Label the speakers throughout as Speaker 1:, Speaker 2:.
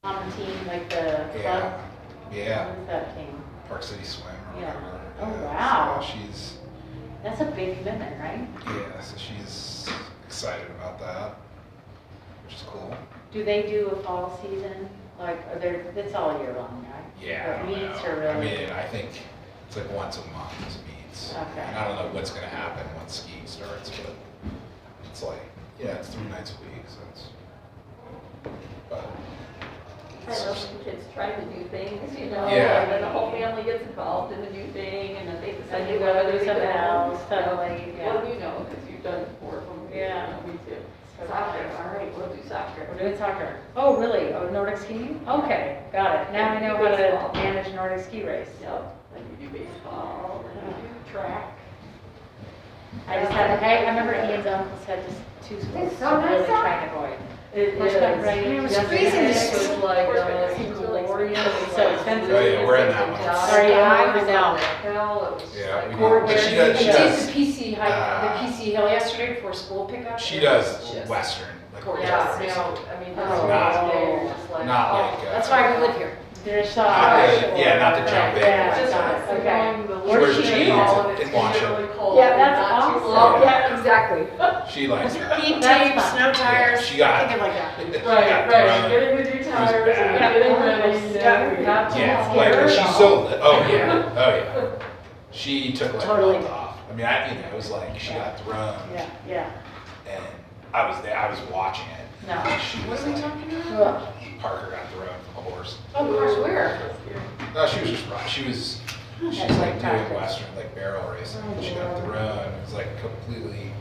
Speaker 1: on the team, like the club?
Speaker 2: Yeah.
Speaker 1: What is that team?
Speaker 2: Park City Swim or
Speaker 1: Yeah.
Speaker 2: whatever.
Speaker 1: Oh,
Speaker 2: Yeah,
Speaker 1: wow.
Speaker 2: So she's,
Speaker 1: That's a big commitment, right?
Speaker 2: yeah, so she's excited about that, which is cool.
Speaker 1: Do they do a fall season? Like, are there, it's all year long, right?
Speaker 2: Yeah, I
Speaker 1: But
Speaker 2: don't
Speaker 1: meets
Speaker 2: know.
Speaker 1: are really.
Speaker 2: I mean, I think it's like once a month is meets.
Speaker 1: Okay.
Speaker 2: And I don't know what's gonna happen once skiing starts, but it's like, yeah, it's 3 nights a week, so it's, but.
Speaker 3: I love when kids trying to do things, you know,
Speaker 2: Yeah.
Speaker 3: and then the whole family gets involved in the new thing, and then they decide
Speaker 1: And
Speaker 3: to
Speaker 1: you
Speaker 3: go
Speaker 1: go
Speaker 3: whether
Speaker 1: do
Speaker 3: they
Speaker 1: something
Speaker 3: go.
Speaker 1: else, totally, yeah.
Speaker 3: Well, you know, because you've done 4 of them.
Speaker 1: Yeah.
Speaker 3: You know, me too.
Speaker 1: So
Speaker 3: Soccer,
Speaker 1: nice.
Speaker 3: all right, we'll do soccer.
Speaker 1: We're doing soccer. Oh, really? Oh, Nordic skiing? Okay, got it. Now I know how
Speaker 3: Baseball.
Speaker 1: to manage Nordic ski race.
Speaker 3: Yep, then you do baseball, then you do track.
Speaker 1: I just had, I remember Ian's uncles had just 2 sports
Speaker 4: It's
Speaker 1: to
Speaker 4: so nice
Speaker 1: really
Speaker 4: out.
Speaker 1: try and avoid.
Speaker 3: It
Speaker 1: Horseback
Speaker 3: is.
Speaker 1: riding.
Speaker 4: It was
Speaker 3: Yesterday
Speaker 4: freezing.
Speaker 3: was like,
Speaker 1: Horseback riding was really
Speaker 3: glorious.
Speaker 1: so expensive.
Speaker 2: Oh, yeah, we're in that one.
Speaker 1: Are you?
Speaker 3: I was
Speaker 1: No.
Speaker 3: on the hill, it was just
Speaker 2: Yeah,
Speaker 3: like.
Speaker 2: we
Speaker 3: gorgeous.
Speaker 2: but she does- she
Speaker 5: I
Speaker 2: does-
Speaker 5: did the PC hike, the
Speaker 2: uh,
Speaker 5: PC hill yesterday before school pickup.
Speaker 2: She does
Speaker 5: Just
Speaker 2: Western, like
Speaker 5: gorgeous.
Speaker 3: Yeah,
Speaker 2: basically.
Speaker 3: no, I mean,
Speaker 1: Oh.
Speaker 3: that's they're just like.
Speaker 2: Not
Speaker 3: oh,
Speaker 2: like,
Speaker 5: That's why we live here.
Speaker 1: There's
Speaker 2: Not
Speaker 1: soccer.
Speaker 2: the- yeah, not the jump in.
Speaker 1: Yeah,
Speaker 3: Just
Speaker 1: got it.
Speaker 3: okay.
Speaker 1: Okay.
Speaker 3: Where
Speaker 1: Where's
Speaker 3: she
Speaker 1: she?
Speaker 3: all of
Speaker 2: In
Speaker 3: it's
Speaker 2: Wanchip.
Speaker 3: really cold.
Speaker 1: Yeah, that's
Speaker 3: not too
Speaker 1: awesome.
Speaker 3: long.
Speaker 4: Yeah, exactly.
Speaker 2: She likes that.
Speaker 5: Heat
Speaker 1: That's
Speaker 5: tape,
Speaker 1: fun.
Speaker 5: snow tires,
Speaker 2: She got-
Speaker 5: think of like that.
Speaker 3: Right, right, getting with your tires and
Speaker 2: bad.
Speaker 3: getting ready.
Speaker 1: Yeah.
Speaker 3: Not
Speaker 2: Yeah,
Speaker 3: too
Speaker 2: like,
Speaker 3: scared.
Speaker 2: but she sold it. Oh, yeah, oh, yeah. She took like a
Speaker 1: Totally.
Speaker 2: month off. I mean, it was like, she got thrown,
Speaker 1: Yeah, yeah.
Speaker 2: and I was there, I was watching it.
Speaker 1: No.
Speaker 2: And she
Speaker 5: What
Speaker 2: was
Speaker 5: are we
Speaker 2: like,
Speaker 5: talking about?
Speaker 1: Ugh.
Speaker 2: Parker got thrown from a horse.
Speaker 5: Oh gosh, where?
Speaker 2: No, she was just, she's
Speaker 1: That's
Speaker 2: like
Speaker 1: like
Speaker 2: doing
Speaker 1: practice.
Speaker 2: Western, like barrel racing, and she got thrown, it was like completely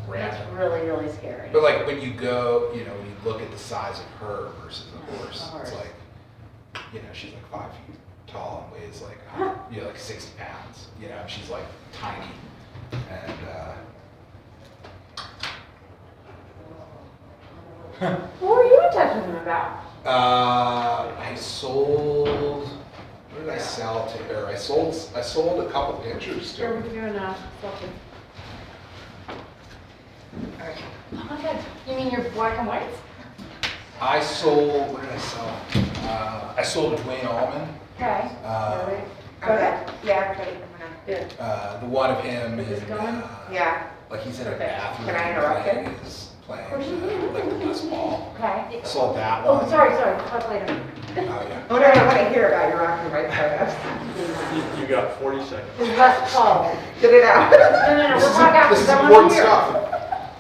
Speaker 1: That's
Speaker 2: random.
Speaker 1: really, really scary.
Speaker 2: But like when you go, you know, when you look at the size of her versus a horse,
Speaker 1: A horse.
Speaker 2: it's like, you know, she's like 5 feet tall and weighs like, you know, like 60 pounds. You know, and she's like tiny. And
Speaker 4: What were you in touch with him about?
Speaker 2: I sold. What did I sell to? Or I sold a couple pictures to
Speaker 1: What are
Speaker 2: her.
Speaker 1: we doing now? Something.
Speaker 5: Oh my god, you mean your black and whites?
Speaker 2: I sold. What did I sell? I sold a Dwayne Allman.
Speaker 5: Okay.
Speaker 4: Okay. Yeah, okay.
Speaker 1: Yeah.
Speaker 2: The one of him
Speaker 1: Is this
Speaker 2: in,
Speaker 1: going?
Speaker 4: Yeah.
Speaker 2: like he's in a
Speaker 1: Okay.
Speaker 2: bathroom
Speaker 4: Can I interrupt
Speaker 2: playing
Speaker 4: you?
Speaker 2: like the Les Paul.
Speaker 5: Okay.
Speaker 2: Sold that one.
Speaker 5: Oh, sorry, talk later.
Speaker 2: Oh yeah.
Speaker 4: Oh, no, I want to hear about your rock and right photos.
Speaker 6: You got 40 seconds.
Speaker 5: His Les Paul.
Speaker 4: Get it out.
Speaker 5: No,
Speaker 2: This
Speaker 5: we're
Speaker 2: is,
Speaker 5: talking after
Speaker 2: this is
Speaker 5: someone
Speaker 2: important
Speaker 5: here.
Speaker 2: stuff.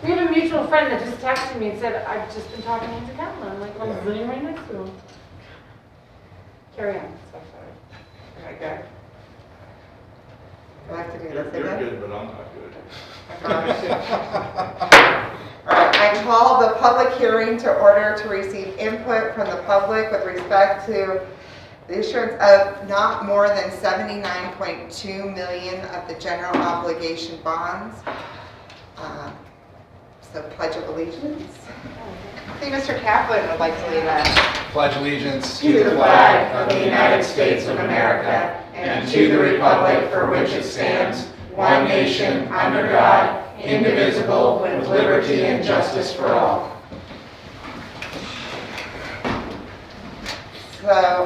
Speaker 5: We have a mutual friend that just texted me and said, I've just been talking to Cameron. I'm like, well, I'm
Speaker 2: Yeah.
Speaker 5: sitting right next to him. Carry on. Sorry.
Speaker 4: Okay, good. I like to do
Speaker 6: You're
Speaker 4: this
Speaker 6: you're
Speaker 4: again.
Speaker 6: good, but I'm not good.
Speaker 4: All right, I call the public hearing to order to receive input from the public with respect to the issuance of not more than 79.2 million of the general obligation bonds. So pledge of allegiance. I think Mr. Kaplan would like to lead us.
Speaker 2: Pledge allegiance
Speaker 4: To the flag of the United States of America and to the republic for which it stands, one nation, under God, indivisible, with liberty and justice for all. So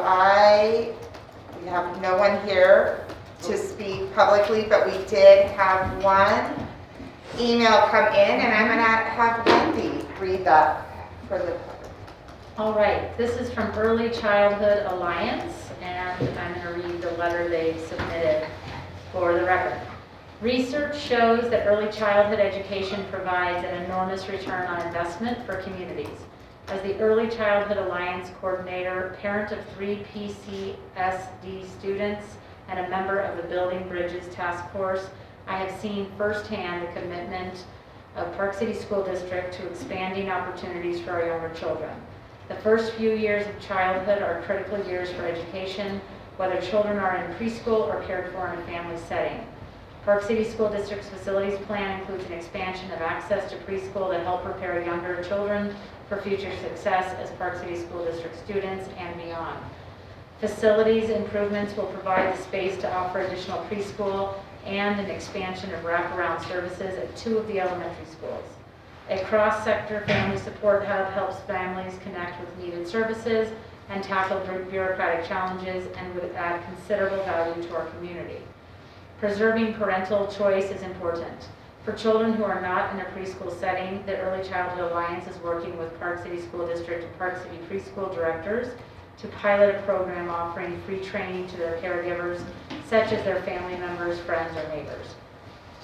Speaker 4: we have no one here to speak publicly, but we did have one email come in, and I'm gonna have Wendy read that for the public.
Speaker 1: All right, this is from Early Childhood Alliance, and I'm going to read the letter they submitted for the record. Research shows that early childhood education provides an enormous return on investment for communities. As the Early Childhood Alliance coordinator, parent of 3 PCSD students, and a member of the Building Bridges Task Force, I have seen firsthand the commitment of Park City School District to expanding opportunities for our younger children. The first few years of childhood are critical years for education, whether children are in preschool or cared for in a family setting. Park City School District's facilities plan includes an expansion of access to preschool to help prepare younger children for future success as Park City School District students and beyond. Facilities improvements will provide the space to offer additional preschool and an expansion of wraparound services at 2 of the elementary schools. A cross-sector family support hub helps families connect with needed services and tackle bureaucratic challenges and would add considerable value to our community. Preserving parental choice is important. For children who are not in a preschool setting, the Early Childhood Alliance is working with Park City School District and Park City preschool directors to pilot a program offering free training to their caregivers, such as their family members, friends, or neighbors.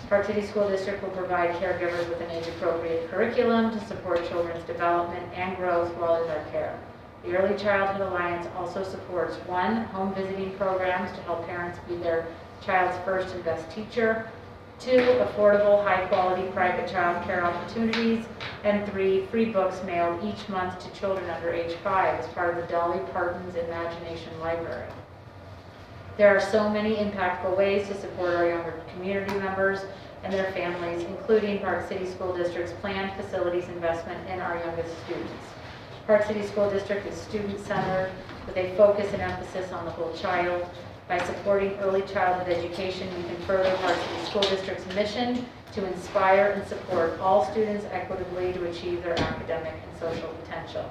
Speaker 1: Park City School District will provide caregivers with an age-appropriate curriculum to support children's development and growth while in their care. The Early Childhood Alliance also supports 1, home visiting programs to help parents be their child's first and best teacher, 2, affordable, high-quality private child care opportunities, and 3, free books mailed each month to children under age 5 as part of the Dolly Parton's Imagination Library. There are so many impactful ways to support our younger community members and their families, including Park City School District's planned facilities investment in our youngest students. Park City School District is student-centered with a focus and emphasis on the whole child. By supporting early childhood education, we can further Park City School District's mission to inspire and support all students equitably to achieve their academic and social potential.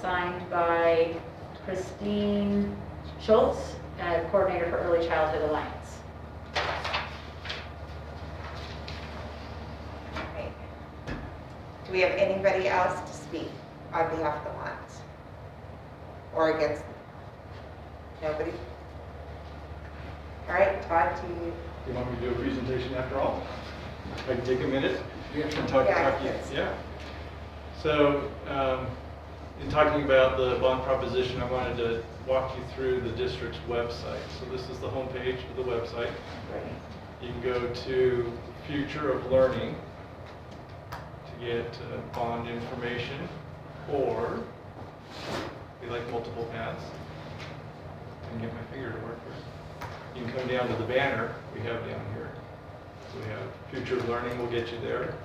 Speaker 1: Signed by Christine Schultz, Coordinator for Early Childhood Alliance.
Speaker 4: Okay. Do we have anybody else to speak on behalf of the Alliance? Or against? Nobody? All right, Todd, do you?
Speaker 6: You want me to do a presentation after all? I can take a minute
Speaker 2: Yeah,
Speaker 6: and talk
Speaker 4: Yeah,
Speaker 6: about you.
Speaker 4: yes.
Speaker 6: Yeah. So, in talking about the bond proposition, I wanted to walk you through the district's website. So this is the homepage of the website. You can go to Future of Learning to get bond information, or if you like multiple paths, I can get my finger to work here. You can come down to the banner we have down here. So we have Future of Learning will get you there,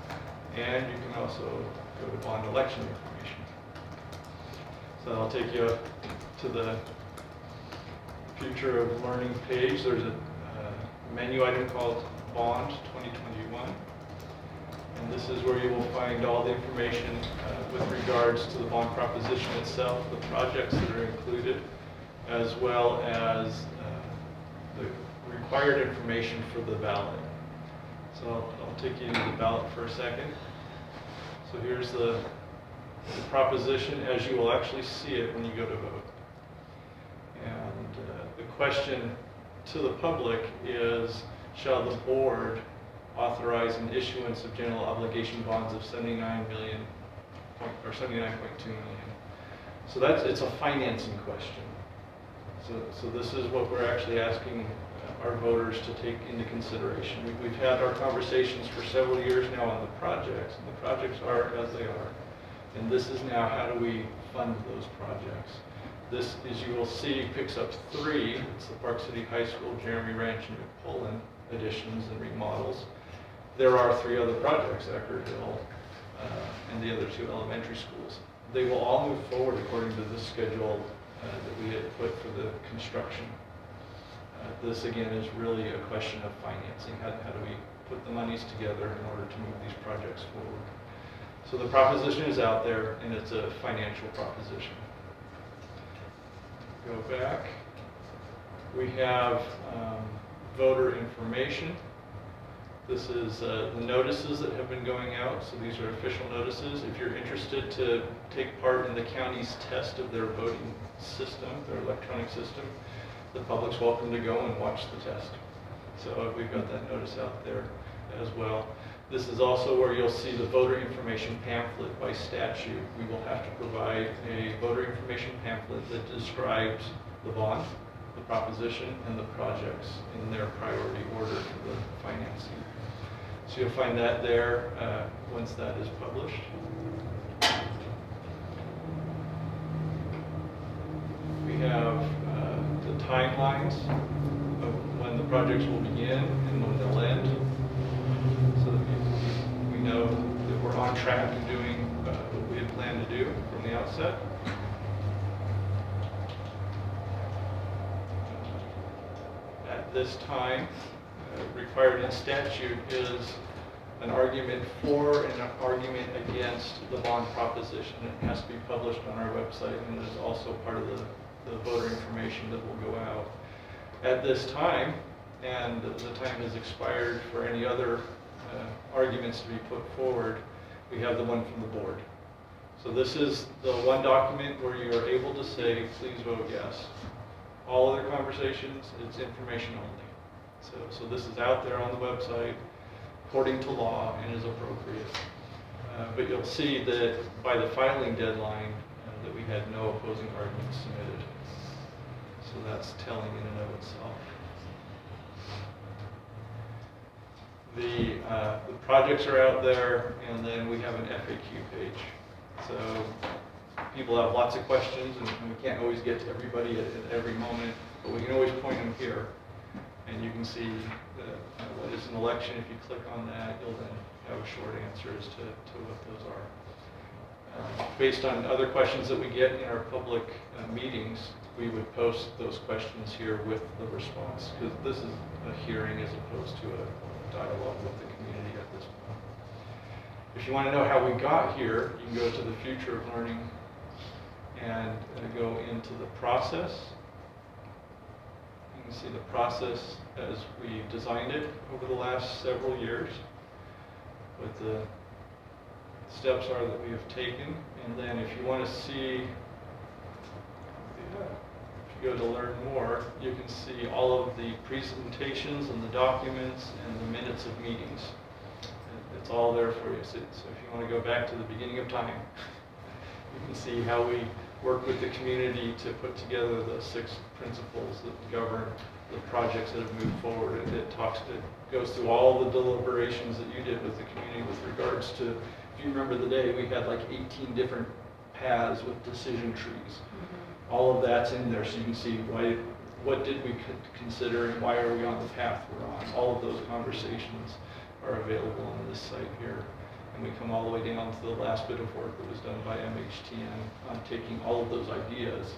Speaker 6: and you can also go to bond election information. So that'll take you up to the Future of Learning page. There's a menu item called Bond 2021. And this is where you will find all the information with regards to the bond proposition itself, the projects that are included, as well as the required information for the ballot. So I'll take you to the ballot for a second. So here's the proposition as you will actually see it when you go to vote. And the question to the public is, shall the board authorize an issuance of general obligation bonds of 79 million or 79.2 million? So it's a financing question. So this is what we're actually asking our voters to take into consideration. We've had our conversations for several years now on the projects, and the projects are as they are. And this is now, how do we fund those projects? This, as you will see, picks up 3. It's the Park City High School, Jeremy Ranch, and McPullen additions and remodels. There are 3 other projects, Eckerd Hill, and the other 2 elementary schools. They will all move forward according to the schedule that we had put for the construction. This again is really a question of financing. How do we put the monies together in order to move these projects forward? So the proposition is out there, and it's a financial proposition. Go back. We have voter information. This is the notices that have been going out. So these are official notices. If you're interested to take part in the county's test of their voting system, their electronic system, the public's welcome to go and watch the test. So we've got that notice out there as well. This is also where you'll see the voter information pamphlet by statute. We will have to provide a voter information pamphlet that describes the bond, the proposition, and the projects in their priority order for the financing. So you'll find that there once that is published. We have the timelines of when the projects will begin and when they'll end, so that we know that we're on track and doing what we had planned to do from the outset. At this time, required in statute is an argument for and an argument against against the bond proposition. It has to be published on our website, and it is also part of the voter information that will go out. At this time, and the time has expired for any other arguments to be put forward, we have the one from the board. So this is the one document where you are able to say, please vote yes. All other conversations, it's information only. So this is out there on the website according to law and is appropriate. But you'll see that by the filing deadline that we had no opposing arguments submitted. So that's telling in and of itself. The projects are out there, and then we have an FAQ page. So people have lots of questions, and we can't always get to everybody at every moment, but we can always point them here. And you can see what is an election. If you click on that, you'll then have a short answer as to what those are. Based on other questions that we get in our public meetings, we would post those questions here with the response, because this is a hearing as opposed to a dialogue with the community at this point. If you want to know how we got here, you can go to the Future of Learning and go into the process. You can see the process as we designed it over the last several years, what the steps are that we have taken. And then if you want to see, if you go to learn more, you can see all of the presentations and the documents and the minutes of meetings. It's all there for you. So if you want to go back to the beginning of time, you can see how we work with the community to put together the 6 principles that govern the projects that have moved forward. And it goes through all the deliberations that you did with the community with regards to, if you remember the day, we had like 18 different paths with decision trees. All of that's in there, so you can see what did we consider and why are we on the path we're on. All of those conversations are available on this site here. And we come all the way down to the last bit of work that was done by MHTN on taking all of those ideas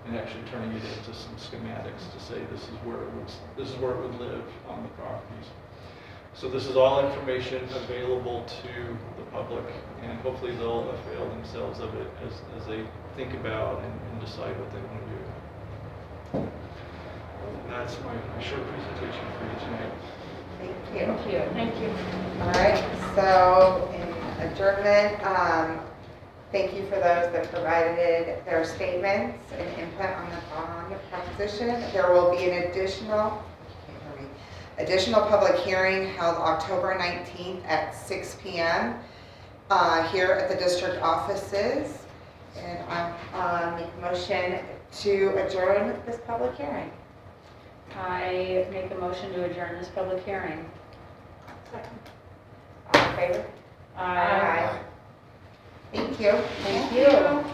Speaker 6: and actually turning it into some schematics to say this is where it would live on the properties. So this is all information available to the public, and hopefully they'll avail themselves of it as they think about and decide what they want to do. And that's my short presentation for you tonight.
Speaker 4: Thank you.
Speaker 1: Thank you. Thank you.
Speaker 4: All right, so in adjournment, thank you for those that provided their statements and input on the bond proposition. There will be an additional public hearing held October 19th at 6 p.m. Here at the district offices. And I make a motion to adjourn this public hearing.
Speaker 1: I make a motion to adjourn this public hearing.
Speaker 5: Second.
Speaker 4: All in favor?
Speaker 1: Aye.
Speaker 4: Thank you.
Speaker 1: Thank you.